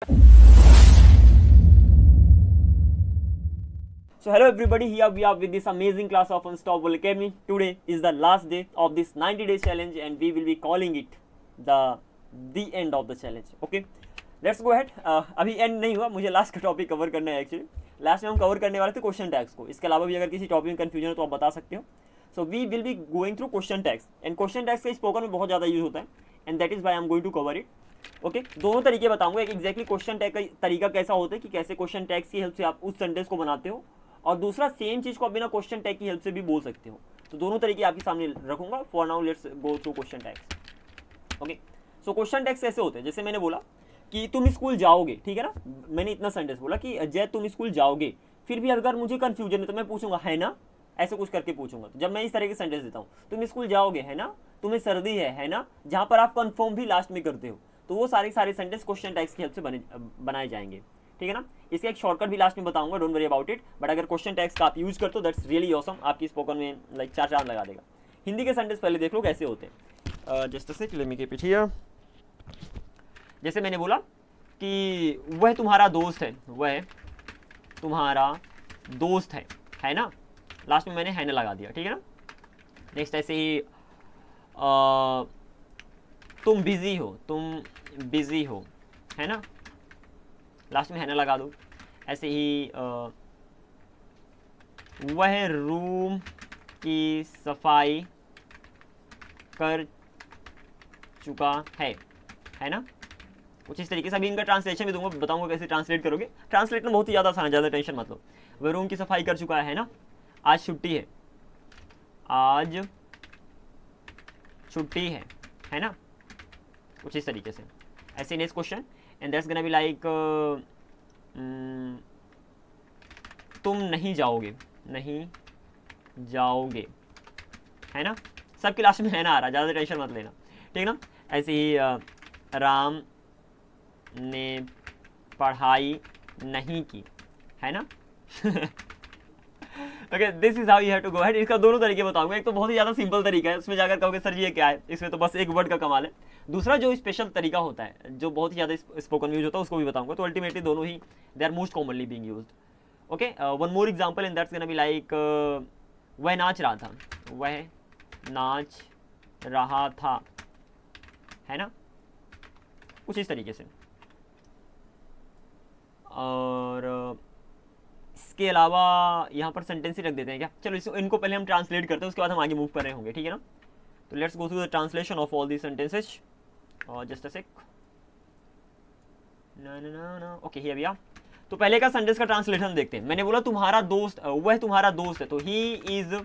So hello everybody, here we are with this amazing class of Unstoppable Academy. Today is the last day of this 90-day challenge and we will be calling it the end of the challenge. Okay, let's go ahead. अभी and नहीं हुआ, मुझे last का topic cover करना है actually. Last में हम cover करने वाले थे क्वेश्चन टैग्स को. इसके अलावा भी अगर किसी टॉपिक में कन्फ्यूजन हो तो आप बता सकते हो. So we will be going through question tags and question tags का स्पोकन में बहुत ज़्यादा यूज होता है and that is why I am going to cover it. Okay, दोनों तरीके बताऊंगा. एक एग्जैक्टली क्वेश्चन टैग का तरीका कैसा होता है कि कैसे क्वेश्चन टैग्स की हेल्प से आप उस सेंटेंस को बनाते हो, और दूसरा सेम चीज को आप बिना क्वेश्चन टैग की हेल्प से भी बोल सकते हो. तो दोनों तरीके आपके सामने रखूंगा. For now let's go through question tags. Okay, so question tags कैसे होते हैं, जैसे मैंने बोला कि तुम स्कूल जाओगे, ठीक है ना. मैंने इतना सेंटेंस बोला कि जय तुम स्कूल जाओगे. फिर भी अगर मुझे कंफ्यूजन है तो मैं पूछूंगा है ना, ऐसे कुछ करके पूछूंगा. तो जब मैं इस तरह के सेंटेंस देता हूँ, तुम स्कूल जाओगे है ना, तुम्हें सर्दी है ना, जहां पर आप कंफर्म भी लास्ट में करते हो, तो वो सारे सेंटेंस क्वेश्चन टैग्स की हेल्प से बनाए जाएंगे. ठीक है ना. इसका एक शॉर्टकट भी लास्ट में बताऊंगा, don't worry about it. But अगर क्वेश्चन टैग्स का आप यूज करते हो दैट्स रियली ऑसम. आपकी स्पोकन में लाइक 4 चांद लगा देगा. हिंदी के सेंटेंस पहले देख लो कैसे होते हैं. Just a sec, let me keep it here. जैसे मैंने बोला कि वह तुम्हारा दोस्त है, वह तुम्हारा दोस्त है ना. लास्ट में मैंने है ना लगा दिया, ठीक है ना. नेक्स्ट ऐसे ही तुम बिजी हो है ना, लास्ट में है ना लगा दो. ऐसे ही वह रूम की सफाई कर चुका है ना. कुछ इस तरीके से. अभी इनका ट्रांसलेशन भी दूंगा, बताऊंगा कैसे ट्रांसलेट करोगे. ट्रांसलेट में बहुत ही ज़्यादा आसान है, ज़्यादा टेंशन मत लो. वह रूम की सफाई कर चुका है ना, आज छुट्टी है ना. कुछ इस तरीके से. ऐसे next question and that's gonna be like तुम नहीं जाओगे है ना. सबके लास्ट में है ना आ रहा, ज़्यादा टेंशन मत लेना, ठीक ना. ऐसे ही राम ने पढ़ाई नहीं की है ना. Okay, this is how you have to go ahead. इसका दोनों तरीके बताऊंगा. एक तो बहुत ही ज़्यादा सिंपल तरीका है, उसमें जाकर कहोगे सर जी ये क्या है, इसमें तो बस एक वर्ड का कमाल है. दूसरा जो स्पेशल तरीका होता है, जो बहुत ही ज़्यादा स्पोकन यूज होता है, उसको भी बताऊंगा. तो अल्टीमेटली दोनों ही they are most commonly being used. Okay, one more example and that's gonna be like वह नाच रहा था है ना. कुछ इस तरीके से. और इसके अलावा यहाँ पर सेंटेंस ही रख देते हैं क्या. चलो इनको पहले हम ट्रांसलेट करते हैं, उसके बाद हम आगे मूव कर रहे होंगे, ठीक है ना. तो let's go through the translation of all these sentences. Just a sec. Okay, here we are. तो पहले का सेंटेंस का ट्रांसलेशन देखते हैं. मैंने बोला तुम्हारा दोस्त, वह तुम्हारा दोस्त है, तो ही इज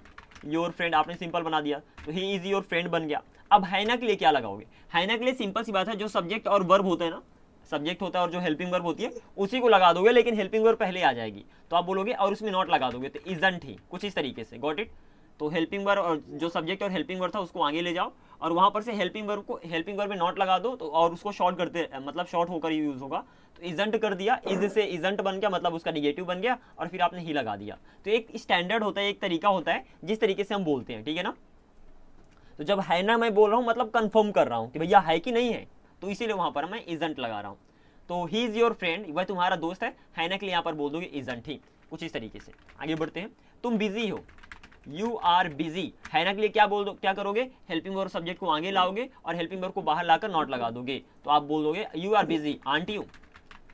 योर फ्रेंड. आपने सिंपल बना दिया, तो ही इज योर फ्रेंड बन गया. अब है ना के लिए क्या लगाओगे. है ना के लिए सिंपल सी बात है, जो सब्जेक्ट और वर्ब होता है ना, सब्जेक्ट होता है और जो हेल्पिंग वर्ब होती है उसी को लगा दोगे, लेकिन हेल्पिंग वर्ब पहले आ जाएगी. तो आप बोलोगे और उसमें नॉट लगा दोगे, तो इजंट ही. कुछ इस तरीके से. Got it. तो हेल्पिंग वर्ब और जो सब्जेक्ट और हेल्पिंग वर्ब था उसको आगे ले जाओ और वहां पर से हेल्पिंग वर्ब में नॉट लगा दो, तो और उसको शॉर्ट करते, मतलब शॉर्ट होकर यूज होगा. तो इजंट कर दिया, इज से इजंट बन गया, मतलब उसका निगेटिव बन गया, और फिर आपने ही लगा दिया. तो एक स्टैंडर्ड होता है, एक तरीका होता है जिस तरीके से हम बोलते हैं, ठीक है ना. तो जब है ना मैं बोल रहा हूँ, मतलब कंफर्म कर रहा हूँ कि भैया है कि नहीं है, तो इसीलिए वहां पर मैं इजंट लगा रहा हूँ. तो ही इज योर फ्रेंड, वह तुम्हारा दोस्त है ना के लिए यहाँ पर बोल दोगे इजंट ही. कुछ इस तरीके से. आगे बढ़ते हैं. तुम बिजी हो, यू आर बिजी. है ना के लिए क्या करोगे, हेल्पिंग वर्ब सब्जेक्ट को आगे लाओगे और हेल्पिंग वर्ब को बाहर लाकर नॉट लगा दोगे. तो आप बोल दोगे you are busy aren't you.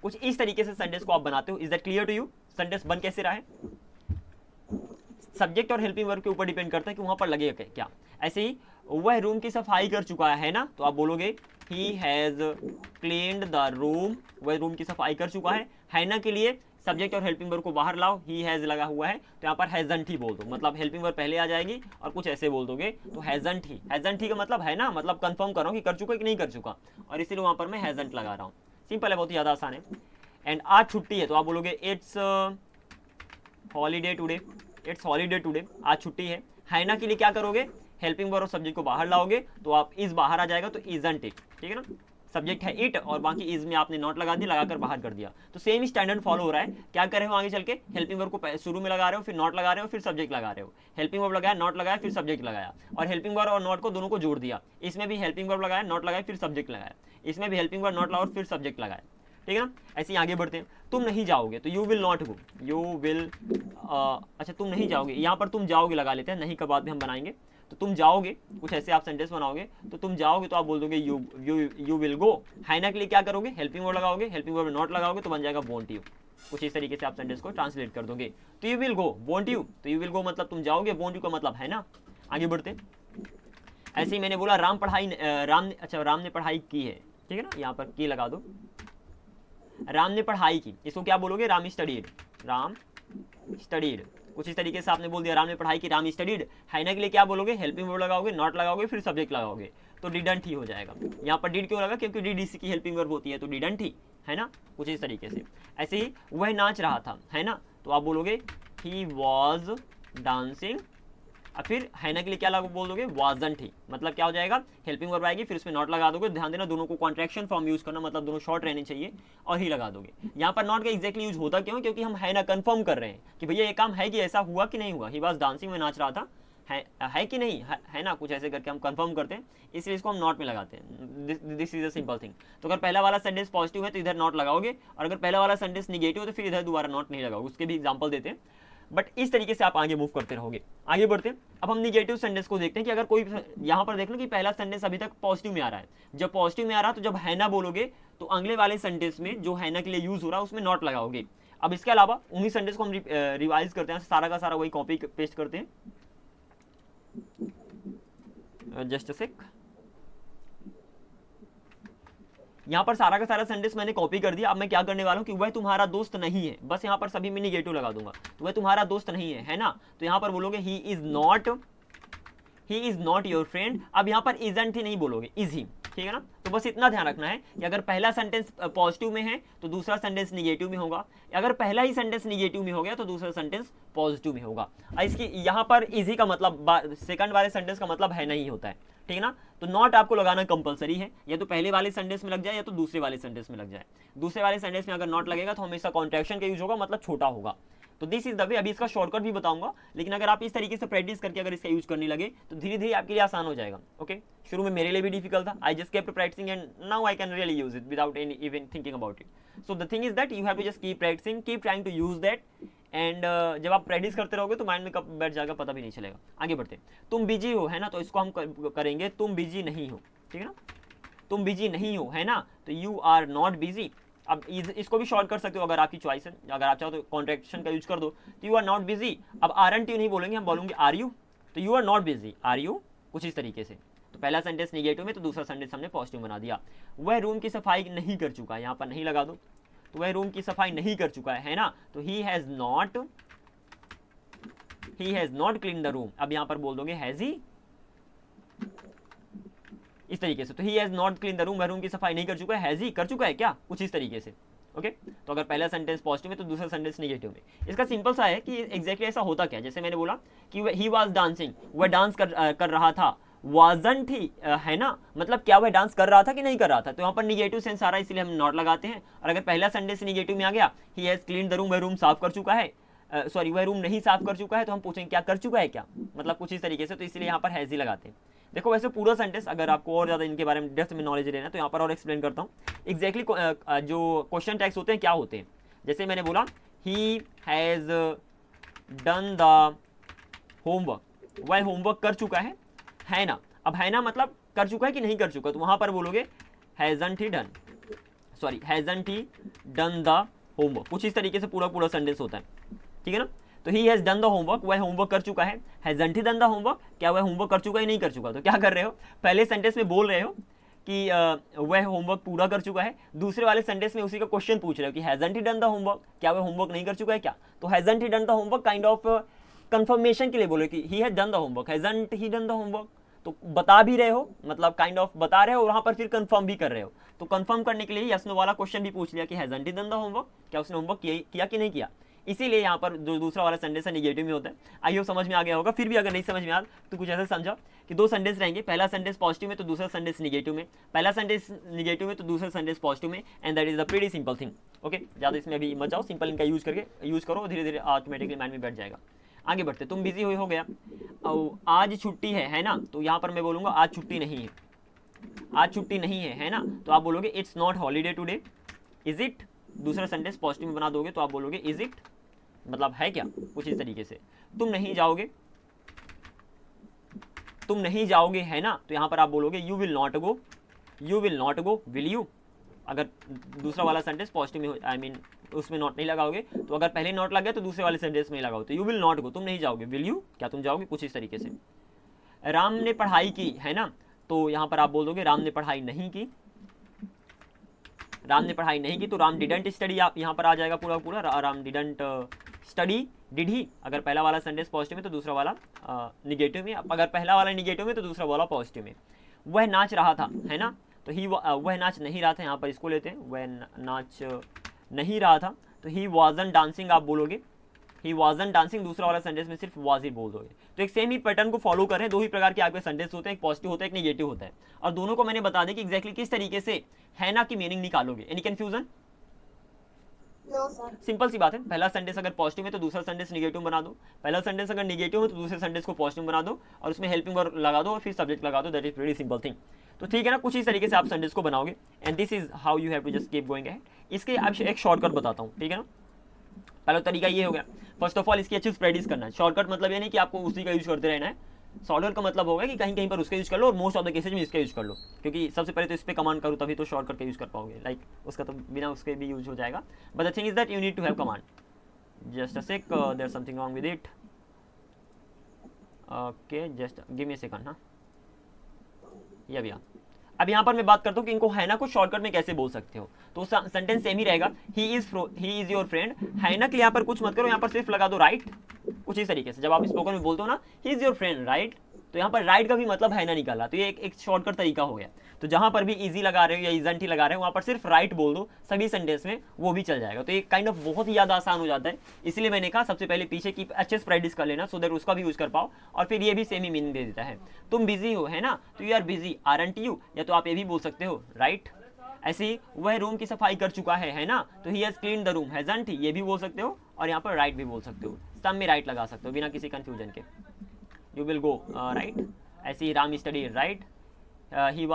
कुछ इस तरीके से सेंटेंस को आप बनाते हो. Is that clear to you. Sentence बन कैसे रहा है. सब्जेक्ट और हेल्पिंग वर्ब के ऊपर डिपेंड करता है कि वहां पर लगेगा क्या. ऐसे ही वह रूम की सफाई कर चुका है ना, तो आप बोलोगे he has cleaned the room. वह रूम की सफाई कर चुका है ना के लिए सब्जेक्ट और हेल्पिंग वर्ब को बाहर लाओ, ही हैज लगा हुआ है, तो यहाँ पर हैजंट ही बोल दो, मतलब हेल्पिंग वर्ब पहले आ जाएगी और कुछ ऐसे बोल दोगे. तो हैजंट ही का मतलब है ना, मतलब कंफर्म कर रहा हूँ कि कर चुका कि नहीं कर चुका, और इसीलिए वहां पर मैं हैजंट लगा रहा हूँ. सिंपल है, बहुत ही ज्यादा आसान है. एंड आज छुट्टी है, तो आप बोलोगे इट्स हॉलीडे टुडे. आज छुट्टी है ना के लिए क्या करोगे, हेल्पिंग वर्ब और सब्जेक्ट को बाहर लाओगे, तो आप इज बाहर आ जाएगा, तो इजंट इट. ठीक है ना. सब्जेक्ट है इट और बाकी इज में आपने नॉट लगा दिया, लगाकर बाहर कर दिया. तो सेम स्टैंडर्ड फॉलो हो रहा है. क्या कर रहे हो आगे चल के, हेल्पिंग वर्ब को शुरू में लगा रहे हो, फिर नॉट लगा रहे हो, फिर सब्जेक्ट लगा रहे हो. हेल्पिंग वर्ब लगाया, नॉट लगाया, फिर सब्जेक्ट लगाया, और हेल्पिंग वर्ब और नॉट को दोनों को जोड़ दिया. इसमें भी हेल्पिंग वर्ब लगाया, नॉट लगाया, फिर सब्जेक्ट लगाया. इसमें भी हेल्पिंग वर्ब नॉट लगाया और फिर सब्जेक्ट लगाया. ठीक है ना। ऐसे ही आगे बढ़ते हैं, तुम नहीं जाओगे तो you will not go, you will अच्छा तुम नहीं जाओगे, यहाँ पर तुम जाओगे लगा लेते हैं, नहीं का बाद में हम बनाएंगे। तो तुम जाओगे, कुछ ऐसे आप सेंटेंस बनाओगे, तो तुम जाओगे तो आप बोल दोगे यू विल गो। है ना के लिए क्या करोगे, हेल्पिंग वर्ड लगाओगे, हेल्पिंग वर्ड नॉट लगाओगे तो बन जाएगा वोंट यू। कुछ इस तरीके से आप सेंटेंस को ट्रांसलेट कर दोगे। तो you will go, won't you, तो यू विल गो मतलब तुम जाओगे, वोंट यू का मतलब है ना। आगे बढ़ते, ऐसे ही मैंने बोला राम ने पढ़ाई की है, ठीक है ना, यहाँ पर की लगा दो, राम ने पढ़ाई की, इसको क्या बोलोगे, राम स्टडीड, राम स्टडीड। कुछ इस तरीके से आपने बोल दिया राम ने पढ़ाई की, राम स्टडीड। है ना के लिए क्या बोलोगे, हेल्पिंग वर्ड लगाओगे, नॉट लगाओगे, फिर सब्जेक्ट लगाओगे, तो डिडंट ही हो जाएगा। यहाँ पर डिड क्यों लगा, क्योंकि डिड इसी की हेल्पिंग वर्ब होती है, तो डिडंट ही, है ना। कुछ इस तरीके से। ऐसे ही वह नाच रहा था, है ना, तो आप बोलोगे ही वॉज डांसिंग, और फिर है ना के लिए क्या बोल दोगे, वाजंट ही, मतलब क्या हो जाएगा, हेल्पिंग वर्ब आएगी, फिर उसमें नॉट लगा दोगे। ध्यान देना दोनों को कॉन्ट्रैक्शन फॉर्म यूज करना, मतलब दोनों शॉर्ट रहने चाहिए, और ही लगा दोगे। यहाँ पर नॉट का एक्जैक्टली यूज होता क्यों, क्योंकि हम है ना कंफर्म कर रहे हैं कि भैया ये काम है कि ऐसा हुआ कि नहीं हुआ, ही वाज डांसिंग में नाच रहा था, है कि नहीं है ना, कुछ ऐसे करके हम कंफर्म करते हैं, इसलिए इसको हम नॉट में लगाते हैं। This is a simple thing. तो अगर पहला वाला सेंटेंस पॉजिटिव है तो इधर नॉट लगाओगे, और अगर पहला वाला सेंटेंस निगेटिव है तो फिर इधर दोबारा नॉट नहीं लगाओगे। उसके भी एग्जाम्पल देते हैं, बट इस तरीके से आप आगे मूव करते रहोगे। आगे बढ़ते हैं, अब हम निगेटिव सेंटेंस को देखते हैं कि अगर कोई, यहाँ पर देख लो कि पहला सेंटेंस अभी तक पॉजिटिव में आ रहा है, जब पॉजिटिव में आ रहा है तो जब है ना बोलोगे तो अगले वाले सेंटेंस में जो है ना के लिए यूज हो रहा है उसमें नॉट लगाओगे। अब इसके अलावा उन्हीं सेंटेंस को हम रिवाइज करते हैं, सारा का सारा वही कॉपी पेस्ट करते हैं। जस्ट अ सेक, यहाँ पर सारा का सारा सेंटेंस मैंने कॉपी कर दिया। अब मैं क्या करने वाला हूँ कि वह तुम्हारा दोस्त नहीं है, बस यहाँ पर सभी में निगेटिव लगा दूंगा, तो वह तुम्हारा दोस्त नहीं है ना, तो यहाँ पर बोलोगे he is not your friend. अब यहाँ पर इजंट ही नहीं बोलोगे, इज ही, ठीक है ना। तो बस इतना ध्यान रखना है कि अगर पहला सेंटेंस पॉजिटिव में है तो दूसरा सेंटेंस निगेटिव में होगा, अगर पहला ही सेंटेंस निगेटिव में हो गया तो दूसरा सेंटेंस पॉजिटिव में होगा। इसकी यहाँ पर इजी का मतलब सेकंड वाले सेंटेंस का मतलब है नहीं होता है, ठीक है ना। तो नॉट आपको लगाना कंपलसरी है, या तो पहले वाले सेंटेंस में लग जाए या तो दूसरे वाले सेंटेंस में लग जाए। दूसरे वाले सेंटेंस में अगर नॉट लगेगा तो हमेशा कॉन्ट्रैक्शन का यूज होगा, मतलब छोटा होगा। तो दिस इज द वे। अभी इसका शॉर्टकट भी बताऊंगा, लेकिन अगर आप इस तरीके से प्रैक्टिस करके अगर इसका यूज करने लगे तो धीरे धीरे आपके लिए आसान हो जाएगा। ओके, शुरू में मेरे लिए भी डिफिकल्ट था, I just kept practicing and now I can really use it without any even thinking about it. So the thing is that you have to just keep practicing, keep trying to use that, and जब आप practice करते रहोगे तो mind में कब बैठ जाएगा पता भी नहीं चलेगा। आगे बढ़ते, तुम बिजी हो, है ना, तो इसको हम करेंगे तुम बिजी नहीं हो, ठीक है ना। तुम बिजी नहीं हो, है ना, तो यू आर नॉट बिजी। अब इसको भी शॉर्ट कर सकते हो अगर आपकी चॉइस है, अगर आप चाहो तो कॉन्ट्रैक्शन का यूज कर दो, तो यू आर नॉट बिजी। अब आरंट यू नहीं बोलेंगे, हम बोलेंगे आर यू, तो you are not busy, are you, कुछ इस तरीके से। तो पहला सेंटेंस निगेटिव में तो दूसरा सेंटेंस हमने पॉजिटिव बना दिया। वह रूम की सफाई नहीं कर चुका है, यहाँ पर नहीं लगा दो, तो वह रूम की सफाई नहीं कर चुका है ना, तो he has not clean the room. अब यहाँ पर बोल दोगे हैज ही, इस तरीके से, तो he has not clean the room, वह रूम की सफाई नहीं कर चुका है, हैज ही कर चुका है क्या, कुछ इस तरीके से। ओके, तो अगर पहला सेंटेंस पॉजिटिव में तो दूसरा सेंटेंस नेगेटिव में। इसका सिंपल सा है कि एग्जैक्टली ऐसा होता क्या, जैसे मैंने बोला कि ही वाज डांसिंग, वह डांस कर रहा था, वाजंट ही, है ना, मतलब क्या वह डांस कर रहा था कि नहीं कर रहा था, तो यहाँ पर निगेटिव सेंस आ रहा है इसलिए हम नॉट लगाते हैं। और अगर पहला सेंटेंस निगेटिव में आ गया, ही हैज क्लीन द रूम, वह रूम साफ कर चुका है, सॉरी वह रूम नहीं साफ कर चुका है, तो हम पूछेंगे क्या कर चुका है क्या, मतलब कुछ इस तरीके से, तो इसलिए यहाँ पर हैज ही लगाते हैं। देखो वैसे पूरा सेंटेंस अगर आपको और ज़्यादा इनके बारे में डेप्थ में नॉलेज लेना है तो यहाँ पर और एक्सप्लेन करता हूँ एग्जैक्टली जो क्वेश्चन टैग्स होते हैं क्या होते हैं। जैसे मैंने बोला he has done the homework, वह होमवर्क कर चुका है ना। अब है ना मतलब कर चुका है कि नहीं कर चुका, तो वहाँ पर बोलोगे hasn't he done, sorry hasn't he done the homework, कुछ इस तरीके से पूरा सेंटेंस होता है, ठीक है ना। तो he has done the homework, वह होमवर्क कर चुका है, हैज़न्ट ही डन द होमवर्क, क्या वह होमवर्क कर चुका है नहीं कर चुका, तो क्या कर रहे हो, पहले सेंटेंस में बोल रहे हो कि वह होमवर्क पूरा कर चुका है, दूसरे वाले सेंटेंस में उसी का क्वेश्चन पूछ रहे हो कि hasn't he done the homework, क्या वह होमवर्क नहीं कर चुका है क्या, तो hasn't he done the homework kind of confirmation के लिए बोलो कि he has done the homework, hasn't he done the homework, तो बता भी रहे हो, मतलब काइंड ऑफ बता रहे हो, वहां पर फिर कंफर्म भी कर रहे हो, तो कंफर्म करने के लिए यस नो वाला क्वेश्चन भी पूछ लिया कि hasn't he done the homework, क्या उसने होमवर्क किया कि नहीं किया। इसीलिए यहाँ पर जो दूसरा वाला सेंटेंस है निगेटिव में होता है। आई होप समझ में आ गया होगा, फिर भी अगर नहीं समझ में आया तो कुछ ऐसा समझा कि दो सेंटेंस रहेंगे, पहला सेंटेंस पॉजिटिव में तो दूसरा सेंटेंस निगेटिव में, पहला सेंटेंस निगेटिव में तो दूसरा सेंटेंस पॉजिटिव में, and that is the pretty simple thing. Okay, ज़्यादा इसमें अभी मत जाओ, सिंपल इनका यूज करो, धीरे धीरे ऑटोमेटिकली माइंड में बैठ जाएगा। आगे बढ़ते, तुम बिजी हो गया, और आज छुट्टी है ना, तो यहाँ पर मैं बोलूँगा आज छुट्टी नहीं है, आज छुट्टी नहीं है ना, तो आप बोलोगे it's not holiday today, is it, दूसरा सेंटेंस पॉजिटिव में बना दोगे तो आप बोलोगे इज इट, मतलब है क्या, कुछ इस तरीके से। तुम नहीं जाओगे, तुम नहीं जाओगे है ना, तो यहाँ पर आप बोलोगे you will not go, you will not go, will you. अगर दूसरा वाला सेंटेंस पॉजिटिव में हो, आई मीन उसमें नॉट नहीं लगाओगे, तो अगर पहले नॉट लग गया तो दूसरे वाले सेंटेंस में लगाओ, तो यू विल नॉट गो, तुम नहीं जाओगे, विल यू, क्या तुम जाओगे, कुछ इस तरीके से। राम ने पढ़ाई की है ना, तो यहाँ पर आप बोल दोगे राम ने पढ़ाई नहीं की, राम ने पढ़ाई नहीं की, तो राम डिडंट स्टडी, आप यहाँ पर आ जाएगा पूरा पूरा, Ram didn't study, did he. अगर पहला वाला सेंटेंस पॉजिटिव में तो दूसरा वाला निगेटिव में, अगर पहला वाला निगेटिव में तो दूसरा वाला पॉजिटिव में। वह नाच रहा था है ना, तो ही वह नाच नहीं रहा था, यहाँ पर इसको लेते हैं, वह नाच नहीं रहा था, तो ही वाजंट डांसिंग आप बोलोगे, ही वाजंट डांसिंग, दूसरा वाला सेंटेंस में सिर्फ वाज ही बोल दोगे। तो एक सेम ही पैटर्न को फॉलो करें, दो ही प्रकार के आपके सेंटेंस होते हैं, एक पॉजिटिव होता है, एक नेगेटिव होता है, और दोनों को मैंने बता दें कि एग्जैक्टली किस तरीके से है ना की मीनिंग निकालोगे। Any confusion? सिंपल सी बात है, पहला सेंटेंस अगर पॉजिटिव है तो दूसरा सेंटेंस निगेटिव बना दो, पहला सेंटेंस अगर निगेटिव है तो दूसरे सेंटेंस को पॉजिटिव बना दो और उसमें हेल्पिंग वर्ब लगा दो और फिर सब्जेक्ट लगा दो। That is very simple thing. तो ठीक है ना, कुछ इस तरीके से आप सेंटेंस को बनाओगे, and this is how you have to just keep going ahead. इसके आप एक शॉर्टकट बताता हूँ, ठीक है ना। पहला तरीका ये हो गया, फर्स्ट ऑफ ऑल इसकी अच्छी प्रैक्टिस करना है। शॉर्टकट मतलब ये नहीं कि आपको उसी का यूज करते रहना है, शॉर्टकट का मतलब होगा कि कहीं कहीं पर उसका यूज कर लो और मोस्ट ऑफ द केसेज में इसका यूज कर लो, क्योंकि सबसे पहले तो इस पर कमांड करो तभी तो शॉर्टकट का यूज कर पाओगे, लाइक उसका तो बिना उसके भी यूज हो जाएगा। But the thing is that you need to have command. Just a sec, there something wrong with it, okay just give me a second. हाँ ये भैया, अब यहाँ पर मैं बात करता हूँ कि इनको है ना को शॉर्टकट में कैसे बोल सकते हो, तो सेंटेंस सेम ही रहेगा, ही इज योर फ्रेंड। है ना के यहाँ पर कुछ मत करो, यहाँ पर सिर्फ लगा दो राइट, कुछ इस तरीके से। जब आप स्पोकन में बोलते हो ना he is your friend right, तो यहाँ पर राइट का भी मतलब है ना निकाला, तो ये एक शॉर्टकट तरीका हो गया। तो जहाँ पर भी इजी लगा रहे हो या इजेंट ही लगा रहे हो, वहाँ पर सिर्फ राइट बोल दो सभी सेंटेंस में, वो भी चल जाएगा। तो ये काइंड ऑफ बहुत ही ज़्यादा आसान हो जाता है, इसलिए मैंने कहा सबसे पहले पीछे की अच्छे से प्रैक्टिस कर लेना, सो दैट उसका भी यूज कर पाओ, और फिर ये भी सेम ही मीनिंग दे देता है। तुम बिजी हो है ना, तो you are busy aren't you, या तो आप ये भी बोल सकते हो राइट। ऐसे ही वह रूम की सफाई कर चुका है ना, तो he has clean the room, hasn't he, ये भी बोल सकते हो, और यहाँ पर राइट भी बोल सकते हो, सब में राइट लगा सकते हो बिना किसी कंफ्यूजन के। You will go right. ऐसे ही Ram study right, he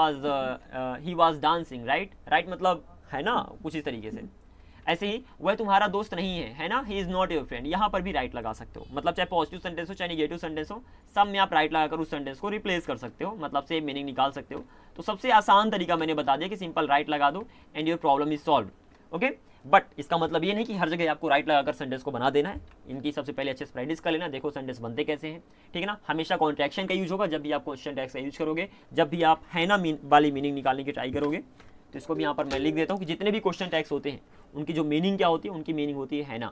was dancing right, right मतलब है ना, कुछ इस तरीके से। ऐसे ही वह तुम्हारा दोस्त नहीं है ना, he is not your friend, यहाँ पर भी राइट लगा सकते हो, मतलब चाहे पॉजिटिव सेंटेंस हो चाहे नेगेटिव सेंटेंस हो, सब में आप राइट लगाकर उस सेंटेंस को रिप्लेस कर सकते हो, मतलब सेम मीनिंग निकाल सकते हो। तो सबसे आसान तरीका मैंने बता दिया कि सिंपल राइट लगा दो and your problem is solve. Okay, but इसका मतलब ये नहीं कि हर जगह आपको राइट लगाकर सेंटेंस को बना देना है, इनकी सबसे पहले अच्छे से प्रैक्टिस कर लेना, देखो सेंटेंस बनते कैसे हैं, ठीक है ना। हमेशा कॉन्ट्रैक्शन का यूज होगा जब भी आप क्वेश्चन टैग्स का यूज करोगे, जब भी आप है ना वाली मीनिंग निकालने की ट्राई करोगे। तो इसको भी यहाँ पर मैं लिख देता हूँ कि जितने भी क्वेश्चन टैग्स होते हैं उनकी जो मीनिंग क्या होती है, उनकी मीनिंग होती है ना,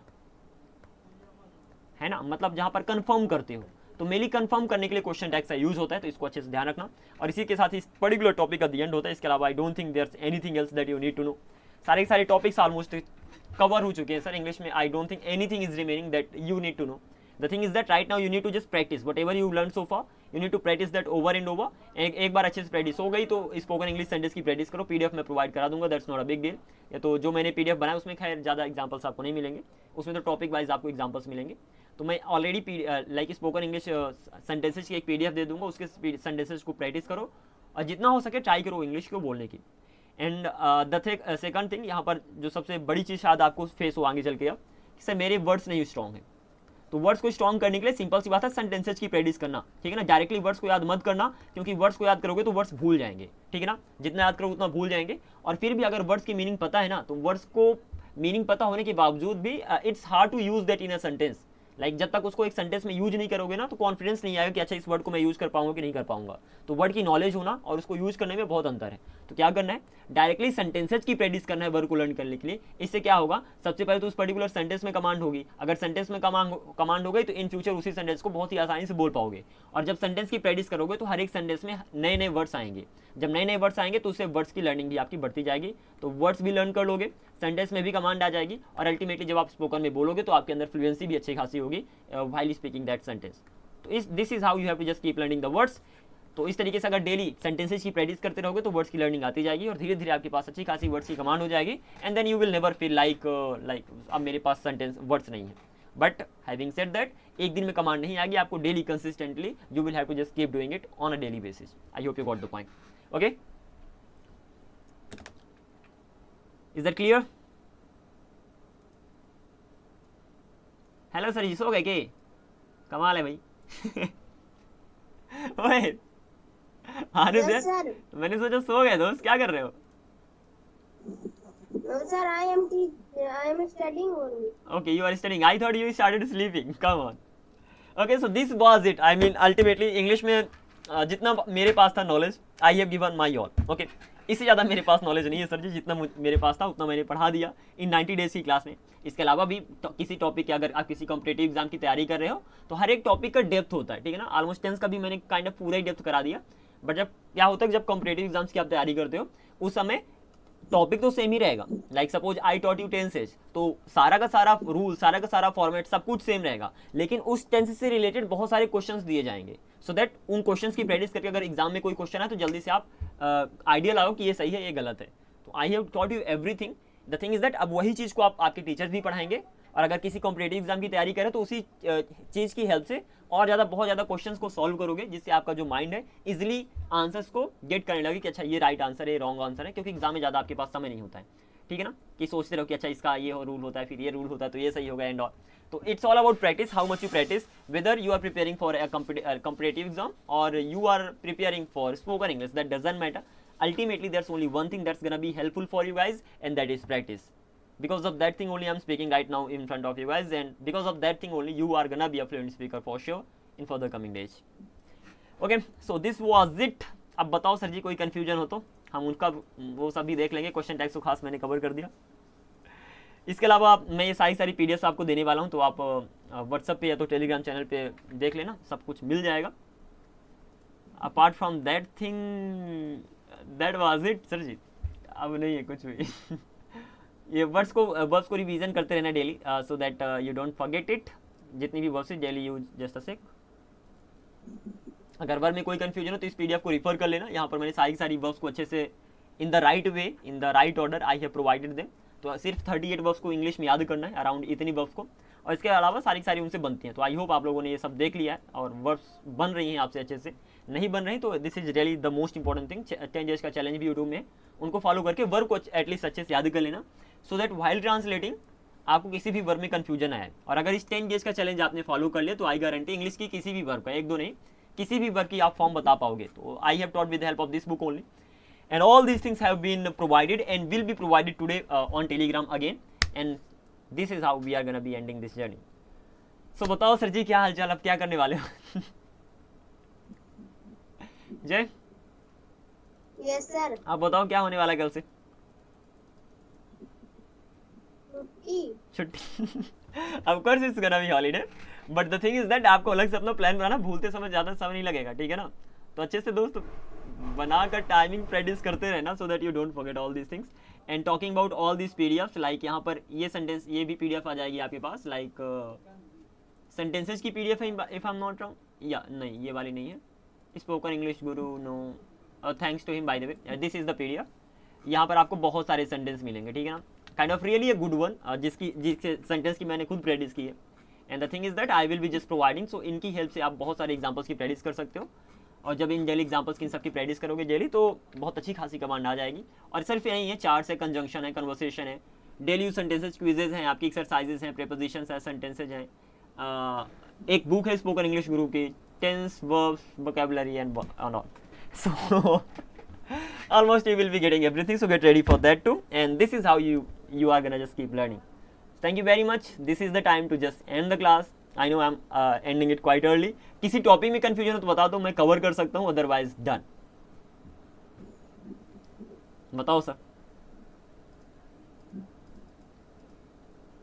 है ना, मतलब जहाँ पर कंफर्म करते हो, तो मेनली कंफर्म करने के लिए क्वेश्चन टैग्स का यूज होता है, तो इसको अच्छे से ध्यान रखना। और इसी के साथ इस पर्टिकुलर टॉपिक का द एंड होता है, इसके अलावा I don't think there is anything else that you need to know. सारे टॉपिक्स ऑलमोस्ट कवर हो चुके हैं सर इंग्लिश में, I don't think anything is remaining that you need to know. The thing is that right now you need to just practice whatever you learned so far, you need to practice that over and over। एक बार अच्छे से practice हो गई तो spoken English sentence की practice करो, PDF में provide करा दूंगा, that's not a big deal. या तो जो मैंने पीडीएफ बनाया उसमें खैर ज़्यादा एग्जांपल्स आपको नहीं मिलेंगे, उसमें तो टॉपिक वाइज आपको एग्जांपल्स मिलेंगे। तो मैं already like spoken English sentences की एक पीडीएफ दे दूंगा, उसके सेंटेंसेज को प्रैक्टिस करो और जितना हो सके ट्राई करो इंग्लिश को बोलने की। एंड द सेकंड थिंग, यहाँ पर जो सबसे बड़ी चीज़ शायद आपको फेस हो आगे चल के, अब सर मेरे वर्ड्स नहीं स्ट्रॉन्ग है, तो वर्ड्स को स्ट्रॉन्ग करने के लिए सिंपल सी बात है सेंटेंसेज की प्रैक्टिस करना, ठीक है ना। डायरेक्टली वर्ड्स को याद मत करना, क्योंकि वर्ड्स को याद करोगे तो वर्ड्स भूल जाएंगे, ठीक है ना। जितना याद करोगे उतना भूल जाएंगे। और फिर भी अगर वर्ड्स की मीनिंग पता है ना, तो वर्ड्स को मीनिंग पता होने के बावजूद भी it's hard to use that in a sentence. Like जब तक उसको एक सेंटेंस में यूज नहीं करोगे ना, तो कॉन्फिडेंस नहीं आएगा कि अच्छा इस वर्ड को मैं यूज कर पाऊंगा कि नहीं कर पाऊंगा। तो वर्ड की नॉलेज होना और उसको यूज करने में बहुत अंतर है। तो क्या करना है, डायरेक्टली सेंटेंसेज की प्रैक्टिस करना है वर्ड को लर्न करने के लिए। इससे क्या होगा, सबसे पहले तो उस पर्टिकुलर सेंटेंस में कमांड होगी, अगर सेंटेंस में कमांड हो गई तो इन फ्यूचर उसी सेंटेंस को बहुत ही आसानी से बोल पाओगे। और जब सेंटेंस की प्रैक्टिस करोगे तो हर एक सेंटेंस में नए नए वर्ड्स आएंगे, जब नए नए वर्ड्स आएंगे तो उससे वर्ड्स की लर्निंग भी आपकी बढ़ती जाएगी, तो वर्ड्स भी लर्न कर लोगे, सेंटेंस में भी कमांड आ जाएगी, और अल्टीमेटली जब आप स्पोकन में बोलोगे तो आपके अंदर फ्लुएंसी भी अच्छी खासी होगी व्हाइल स्पीकिंग दैट सेंटेंस। तो this is how you have to just keep learning the words. तो इस तरीके से अगर डेली सेंटेंसेज की प्रैक्टिस करते रहोगे तो वर्ड्स की लर्निंग आती जाएगी और धीरे धीरे आपके पास अच्छी खासी वर्ड्स की कमांड हो जाएगी, and then you will never feel like अब मेरे पास सेंटेंस वर्ड्स नहीं है। बट हैविंग सेड दैट, एक दिन में कमांड नहीं आएगी, आपको daily consistently you will have to just keep doing it on a daily basis. I hope you got the point. Okay, is that clear? Hello sir ji, सो गए के? कमाल है भाई। ओए आने दे। Yes, sir. मैंने सोचा सो गए दोस्त, क्या कर रहे हो? No, sir. I am studying only. Okay, you are studying. I thought you started sleeping. Come on. Okay, so this was it. I mean, ultimately English में जितना मेरे पास था knowledge, I have given my all. Okay, इससे ज़्यादा मेरे पास knowledge नहीं है sir जी, जितना मेरे पास था उतना मैंने पढ़ा दिया इन 90 डेज की क्लास में। इसके अलावा भी किसी टॉपिक के, अगर आप किसी कॉम्पिटेटिव एग्जाम की तैयारी कर रहे हो तो हर एक टॉपिक का डेप्थ होता है, ठीक है ना। ऑलमोस्ट टेंस का भी मैंने काइंड ऑफ पूरा ही डेप्थ करा दिया। बट जब क्या होता है, जब कॉम्पिटेटिव एग्जाम्स की आप तैयारी करते हो उस समय टॉपिक तो सेम ही रहेगा। Like suppose I taught you tenses, तो सारा का सारा रूल, सारा का सारा फॉर्मेट, सब कुछ सेम रहेगा, लेकिन उस टेंस से रिलेटेड बहुत सारे क्वेश्चंस दिए जाएंगे, सो दैट उन क्वेश्चंस की प्रैक्टिस करके अगर एग्जाम में कोई क्वेश्चन है तो जल्दी से आप आइडिया लाओ कि ये सही है, ये गलत है। तो I have taught you everything. The thing is that अब वही चीज़ को आपके टीचर्स भी पढ़ाएंगे, और अगर किसी कॉम्पिटेटिव एग्जाम की तैयारी करें तो उसी चीज़ की हेल्प से और ज़्यादा, बहुत ज़्यादा क्वेश्चंस को सॉल्व करोगे, जिससे आपका जो माइंड है इजिली आंसर्स को गेट करने लगे कि अच्छा ये राइट आंसर है, ये रॉन्ग आंसर है, क्योंकि एग्जाम में ज़्यादा आपके पास समय नहीं होता है, ठीक है ना, कि सोचते रहो कि अच्छा इसका ये रूल होता है, फिर ये रूल होता है तो ये सही होगा एंड ऑल। तो it's all about practice, how much you practice, whether you are preparing for a competitive exam और you are preparing for spoken English, that doesn't matter. Ultimately, there's only one thing that's gonna be helpful for you guys, and that is practice. Because of that thing only I'm speaking right now in front of you guys, and because of that thing only you are gonna be a fluent speaker for sure in further coming days. Okay, so this was it. अब बताओ sir जी, कोई confusion हो तो हम उनका वो सब भी देख लेंगे। क्वेश्चन टैग्स को खास मैंने कवर कर दिया। इसके अलावा मैं ये सारी पीडीएफ आपको देने वाला हूँ, तो आप व्हाट्सएप पे या तो टेलीग्राम चैनल पे देख लेना, सब कुछ मिल जाएगा। Apart from that thing, that was it sir ji, अब नहीं है कुछ भी। ये वर्ड्स को रिवीजन करते रहना daily, so that you don't forget it. जितनी भी वर्ड्स है डेली यूज जस्ट अ सेक। अगर वर्ड में कोई कंफ्यूजन हो तो इस पीडीएफ को रिफर कर लेना। यहाँ पर मैंने सारी वर्ड्स को अच्छे से in the right way, in the right order I have provided them. तो सिर्फ 38 वर्ड्स को इंग्लिश में याद करना है, अराउंड इतनी वर्ड्स को, और इसके अलावा सारी उनसे बनती हैं। तो आई होप आप लोगों ने ये सब देख लिया है और वर्ड्स बन रही हैं आपसे अच्छे से। नहीं बन रही तो this is really the most important thing. 10 days का चैलेंज भी यूट्यूब में, उनको फॉलो करके वर्ड को एटलीस्ट अच्छे से याद कर लेना, सो दैट वाइल ट्रांसलेटिंग आपको किसी भी वर्ड में कंफ्यूजन आए। और अगर इस 10 डेज का चैलेंज आपने फॉलो कर लिया तो आई गारंटी इंग्लिश की किसी भी वर्ड का, एक दो नहीं, किसी भी वर्ड की आप फॉर्म बता पाओगे। तो I have taught with help of this book only, and all these things have been provided and will be provided today on Telegram again, and this is how we are gonna be ending this journey. So बताओ sir जी, क्या हालचाल, अब क्या करने वाले हो? जय, Yes, sir. आप बताओ क्या होने वाला है कल से? छुट्टी। Of course it's gonna be holiday, but the thing is that आपको अलग से अपना प्लान बनाना, भूलते समय ज़्यादा समय नहीं लगेगा, ठीक है ना। तो अच्छे से दोस्त बनाकर टाइमिंग प्रैक्टिस करते रहना, so that you don't forget all these things. And talking about all these PDF, like यहाँ पर ये सेंटेंस, ये भी पीडीएफ आ जाएगी आपके पास, लाइक सेंटेंसेज की पीडीएफ है, if I am not wrong, या नहीं ये वाली नहीं है, spoken English Guru, no thanks to him by the way, this is the PDF. यहाँ पर आपको बहुत सारे सेंटेंस मिलेंगे, ठीक है ना, kind of really a good one, जिसके सेंटेंस की मैंने खुद प्रैक्टिस की है। And the thing is that I will be just providing, so इनकी हेल्प से आप बहुत सारे एग्जाम्पल्स की प्रैक्टिस कर सकते हो, और जब इन डेली एग्जाम्पल्स की सबकी प्रैक्टिस करोगे डेली तो बहुत अच्छी खासी कमांड आ जाएगी। और सिर्फ यही है, चार्ट्स है, कंजंक्शन है, कन्वर्सेशन है, डेली यूज सेंटेंसेज, क्विजेज हैं, आपकी एक्सरसाइजेज हैं, प्रेपोजिशंस है, सेंटेंसेज हैं, एक बुक है स्पोकन इंग्लिश गुरु की, tense, verbs, vocabulary and all. So almost you will be getting everything, so get ready for that too, and this is how you are gonna just keep learning. Thank you very much. This is the time to just end the class. I know I'm ending it quite early. किसी topic में confusion हो तो बता दो, मैं cover कर सकता हूँ, अदरवाइज डन। बताओ sir.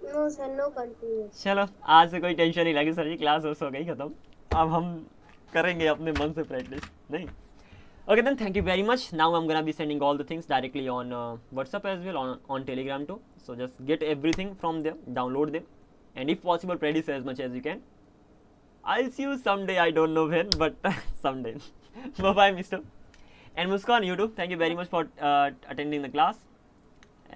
No, sir, no confusion. चलो आज से कोई टेंशन नहीं लगी सर जी, क्लास हो गई खत्म, अब हम करेंगे अपने मन से प्रैक्टिस, नहीं। Okay then, thank you very much. Now I'm gonna be sending all the things directly on WhatsApp as well, on Telegram too. So just get everything from there, download them, and if possible practice as much as you can. I'll see you someday, I don't know when, but someday. Bye bye mister. And Muskan, you too, thank you very much for attending the class,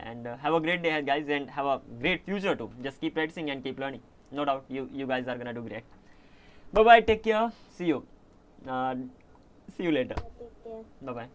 and have a great day ahead guys, and have a great future too. Just keep practicing and keep learning, no doubt you guys are gonna do great. Bye bye, take care, see you later. Take care. Bye bye.